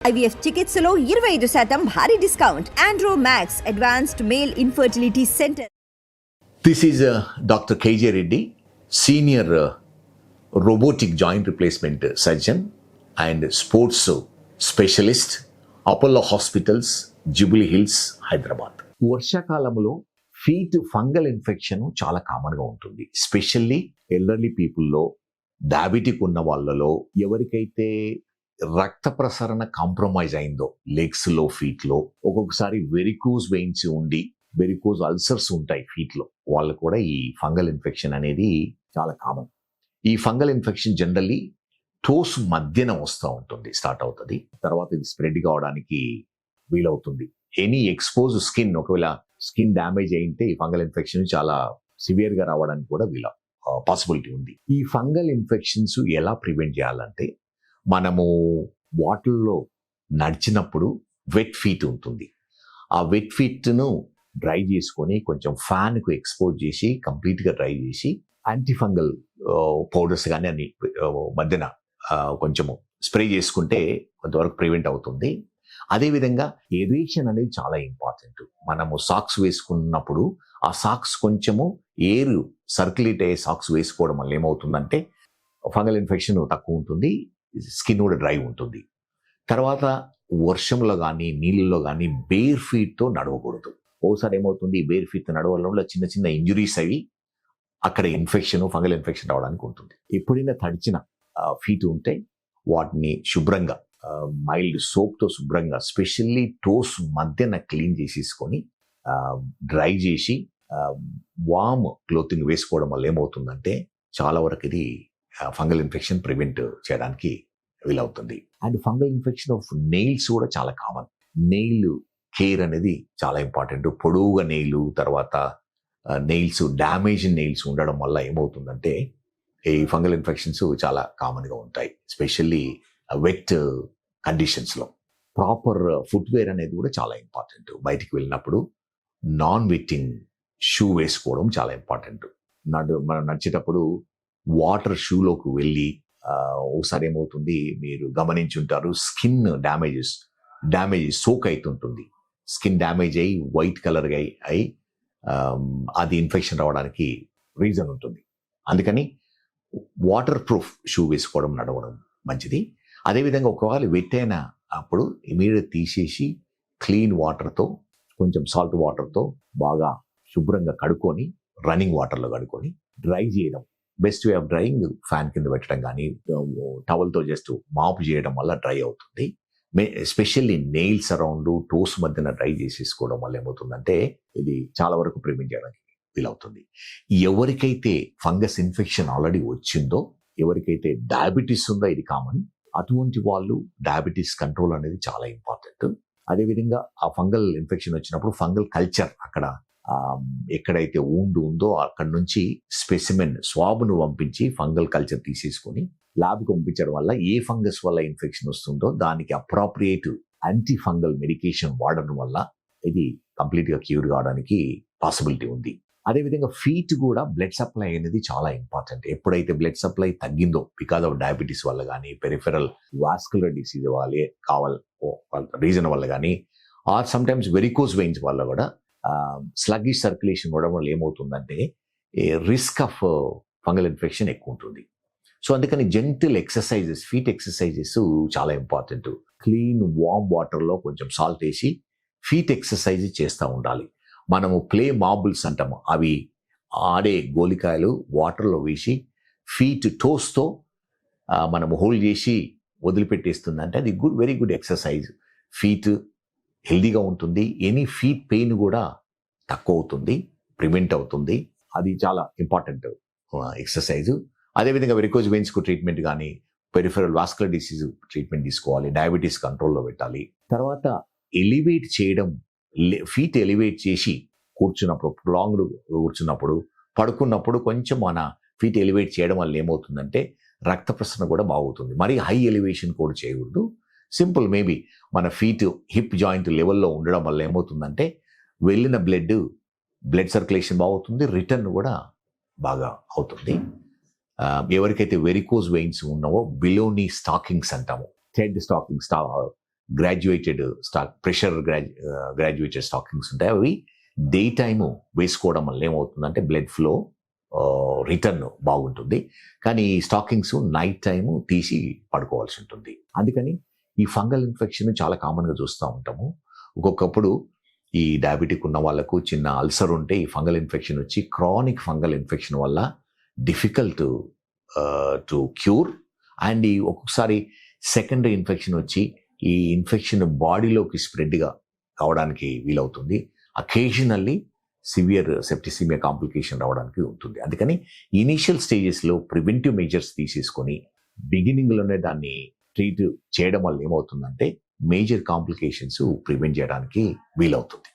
IVF చికిత్సలో 25% భారీ discount. Andro max advanced male infertility centre. This is Dr. KJ Reddy, senior robotic joint replacement surgeon and sports specialist, Apollo Hospitals, Jubilee Hills, Hyderabad. వర్షాకాలంలో feet fungal infection చాలా కామన్గా ఉంటుంది. Specially elderly పీపుల్లో, diabetic ఉన్న వాళ్ళలో, ఎవరికైతే రక్త ప్రసరణ compromise అయిందో లెగ్స్లో, ఫీట్లో, ఒక్కొక్కసారి వెరికోజ్ వెయిన్స్ ఉండి వెరికోజ్ అల్సర్స్ ఉంటాయి ఫీట్లో, వాళ్ళు కూడా ఈ ఫంగల్ ఇన్ఫెక్షన్ అనేది చాలా కామన్. ఈ ఫంగల్ ఇన్ఫెక్షన్ జనరల్లీ టోస్ మధ్యన వస్తూ ఉంటుంది, స్టార్ట్ అవుతుంది. తర్వాత ఇది స్ప్రెడ్ కావడానికి వీలవుతుంది. ఎనీ ఎక్స్పోజ్ స్కిన్, ఒకవేళ స్కిన్ డ్యామేజ్ అయితే ఈ ఫంగల్ ఇన్ఫెక్షన్ చాలా సివియర్గా రావడానికి కూడా పాసిబిలిటీ ఉంది. ఈ ఫంగల్ ఇన్ఫెక్షన్స్ ఎలా ప్రివెంట్ చేయాలంటే, మనము వాటర్లో నడిచినప్పుడు వెట్ ఫీట్ ఉంటుంది. ఆ వెట్ ఫీట్ను డ్రై చేసుకొని కొంచెం ఫ్యాన్కు ఎక్స్పోజ్ చేసి కంప్లీట్గా డ్రై చేసి యాంటీఫంగల్ పౌడర్స్ కానీ అన్ని మధ్యన కొంచెము స్ప్రే చేసుకుంటే కొంతవరకు ప్రివెంట్ అవుతుంది. అదేవిధంగా ఏరేషన్ అనేది చాలా ఇంపార్టెంట్. మనము సాక్స్ వేసుకున్నప్పుడు ఆ సాక్స్ కొంచెము ఎయిర్ సర్క్యులేట్ అయ్యే సాక్స్ వేసుకోవడం వల్ల ఏమవుతుందంటే ఫంగల్ ఇన్ఫెక్షన్ తక్కువ ఉంటుంది, స్కిన్ కూడా డ్రై ఉంటుంది. తర్వాత వర్షంలో కానీ నీళ్ళలో కానీ బేర్ ఫీట్తో నడవకూడదు. ఓసారి ఏమవుతుంది, బేర్ ఫీట్తో నడవడం వల్ల చిన్న చిన్న ఇంజురీస్ అవి అక్కడ ఫంగల్ ఇన్ఫెక్షన్ రావడానికి ఉంటుంది. ఎప్పుడైనా తడిచిన ఫీట్ ఉంటే వాటిని శుభ్రంగా మైల్డ్ సోప్తో శుభ్రంగా, స్పెషల్లీ టోస్ మధ్యన క్లీన్ చేసేసుకొని డ్రై చేసి వామ్ క్లోతింగ్ వేసుకోవడం వల్ల ఏమవుతుందంటే చాలా వరకు ఇది ఫంగల్ ఇన్ఫెక్షన్ ప్రివెంట్ చేయడానికి వీలవుతుంది. And fungal infection of nails కూడా చాలా కామన్. నెయిల్ కేర్ అనేది చాలా ఇంపార్టెంట్. పొడవుగా నెయిల్, తర్వాత నెయిల్స్ డ్యామేజ్ నెయిల్స్ ఉండడం వల్ల ఏమవుతుందంటే ఈ ఫంగల్ ఇన్ఫెక్షన్స్ చాలా కామన్గా ఉంటాయి, స్పెషల్లీ వెట్ కండిషన్స్లో. ప్రాపర్ ఫుట్వేర్ అనేది కూడా చాలా ఇంపార్టెంట్. బయటికి వెళ్ళినప్పుడు నాన్ వెట్టింగ్ షూ వేసుకోవడం చాలా ఇంపార్టెంట్. మనం నడిచేటప్పుడు వాటర్ షూలోకి వెళ్ళి ఒకసారి ఏమవుతుంది, మీరు గమనించుంటారు, స్కిన్ డ్యామేజ్ సోక్ అవుతుంటుంది. స్కిన్ డ్యామేజ్ అయ్యి వైట్ కలర్గా అయి అది ఇన్ఫెక్షన్ రావడానికి రీజన్ ఉంటుంది. అందుకని వాటర్ ప్రూఫ్ షూ వేసుకోవడం, నడవడం మంచిది. అదేవిధంగా ఒకవేళ వెట్టైన అప్పుడు ఇమీడియట్ తీసేసి క్లీన్ వాటర్తో, కొంచెం సాల్ట్ వాటర్తో బాగా శుభ్రంగా కడుక్కొని, రన్నింగ్ వాటర్లో కడుక్కొని డ్రై చేయడం. Best way of drying fan కింద పెట్టడం కానీ టవల్తో జస్ట్ మాప్ చేయడం వల్ల డ్రై అవుతుంది. ఎస్పెషల్లీ నెయిల్స్ అరౌండ్ టోస్ మధ్యన డ్రై చేసేసుకోవడం వల్ల ఏమవుతుందంటే ఇది చాలా వరకు ప్రివెంట్ చేయడానికి వీలవుతుంది. ఎవరికైతే ఫంగస్ ఇన్ఫెక్షన్ ఆల్రెడీ వచ్చిందో, ఎవరికైతే డయాబెటీస్ ఉందో, ఇది కామన్, అటువంటి వాళ్ళు డయాబెటీస్ కంట్రోల్ అనేది చాలా ఇంపార్టెంట్. అదేవిధంగా ఆ ఫంగల్ ఇన్ఫెక్షన్ వచ్చినప్పుడు ఫంగల్ కల్చర్, అక్కడ ఎక్కడైతే ఉందో అక్కడ నుంచి స్పెసిమెన్ స్వాబ్ను పంపించి ఫంగల్ కల్చర్ తీసేసుకొని ల్యాబ్కి పంపించడం వల్ల ఏ ఫంగస్ వల్ల ఇన్ఫెక్షన్ వస్తుందో దానికి అప్రాప్రియేట్ యాంటీ ఫంగల్ మెడికేషన్ వాడడం వల్ల ఇది కంప్లీట్గా క్యూర్ కావడానికి పాసిబిలిటీ ఉంది. అదేవిధంగా ఫీట్ కూడా బ్లడ్ సప్లై అనేది చాలా ఇంపార్టెంట్. ఎప్పుడైతే బ్లడ్ సప్లై తగ్గిందో బికాజ్ ఆఫ్ డయాబెటీస్ వల్ల కానీ, పెరిఫెరల్ వాస్కులర్ డిసీజ్ రీజన్ వల్ల కానీ, ఆర్ సమ్టైమ్స్ వెరికోజ్ వెయిన్స్ వల్ల కూడా స్లగ్గిష్ సర్క్యులేషన్ ఉండడం వల్ల ఏమవుతుందంటే రిస్క్ ఆఫ్ ఫంగల్ ఇన్ఫెక్షన్ ఎక్కువ ఉంటుంది. సో అందుకని జెంటిల్ ఎక్సర్సైజెస్, ఫీట్ ఎక్సర్సైజెస్ చాలా ఇంపార్టెంట్. క్లీన్ వామ్ వాటర్లో కొంచెం సాల్ట్ వేసి ఫీట్ ఎక్సర్సైజ్ చేస్తూ ఉండాలి. మనము ప్లే మార్బుల్స్ అంటాము, అవి ఆడే గోలికాయలు వాటర్లో వేసి ఫీట్ టోస్తో మనము హోల్డ్ చేసి వదిలిపెట్టేస్తుందంటే అది వెరీ గుడ్ ఎక్సర్సైజ్. ఫీట్ హెల్దీగా ఉంటుంది, ఎనీ ఫీట్ పెయిన్ కూడా తక్కువ అవుతుంది, ప్రివెంట్ అవుతుంది. అది చాలా ఇంపార్టెంట్ ఎక్సర్సైజ్. అదేవిధంగా వెరికోజ్ వెయిన్స్కు ట్రీట్మెంట్ కానీ, పెరిఫెరల్ వాస్కులర్ డిసీజ్ ట్రీట్మెంట్ తీసుకోవాలి, డయాబెటీస్ కంట్రోల్లో పెట్టాలి. తర్వాత ఎలివేట్ చేయడం, ఫీట్ ఎలివేట్ చేసి కూర్చున్నప్పుడు, లాంగ్ కూర్చున్నప్పుడు, పడుకున్నప్పుడు కొంచెం మన ఫీట్ ఎలివేట్ చేయడం వల్ల ఏమవుతుందంటే రక్త ప్రసరణ కూడా బాగుతుంది. మరి హై ఎలివేషన్ కూడా చేయకూడదు. సింపుల్, మేబీ మన ఫీట్ హిప్ జాయింట్ లెవెల్లో ఉండడం వల్ల ఏమవుతుందంటే వెళ్ళిన బ్లడ్ సర్క్యులేషన్ బాగుతుంది, రిటర్న్ కూడా బాగా అవుతుంది. ఎవరికైతే వెరికోజ్ వెయిన్స్ ఉన్నావో బిలోనీ స్టాకింగ్స్ అంటాము, thread stockings, graduated graduated stockings ఉంటాయి. అవి డే టైము వేసుకోవడం వల్ల ఏమవుతుందంటే బ్లడ్ ఫ్లో రిటర్న్ బాగుంటుంది. కానీ ఈ స్టాకింగ్స్ నైట్ టైము తీసి పడుకోవాల్సి ఉంటుంది. అందుకని ఈ ఫంగల్ ఇన్ఫెక్షన్ చాలా కామన్గా చూస్తూ ఉంటాము. ఒక్కొక్కప్పుడు ఈ డయాబెటిక్ ఉన్న వాళ్ళకు చిన్న అల్సర్ ఉంటే ఈ ఫంగల్ ఇన్ఫెక్షన్ వచ్చి క్రానిక్ ఫంగల్ ఇన్ఫెక్షన్ వల్ల డిఫికల్ట్ టు క్యూర్. అండ్ ఈ ఒక్కొక్కసారి సెకండరీ ఇన్ఫెక్షన్ వచ్చి ఈ ఇన్ఫెక్షన్ బాడీలోకి స్ప్రెడ్గా కావడానికి వీలవుతుంది. అకేషనల్లీ సివియర్ సెప్టిసిమియా కాంప్లికేషన్ రావడానికి ఉంటుంది. అందుకని ఇనీషియల్ స్టేజెస్లో ప్రివెంటివ్ మెజర్స్ తీసేసుకొని బిగినింగ్లోనే దాన్ని ట్రీట్ చేయడం వల్ల ఏమవుతుందంటే మేజర్ కాంప్లికేషన్స్ ప్రివెంట్ చేయడానికి వీలవుతుంది.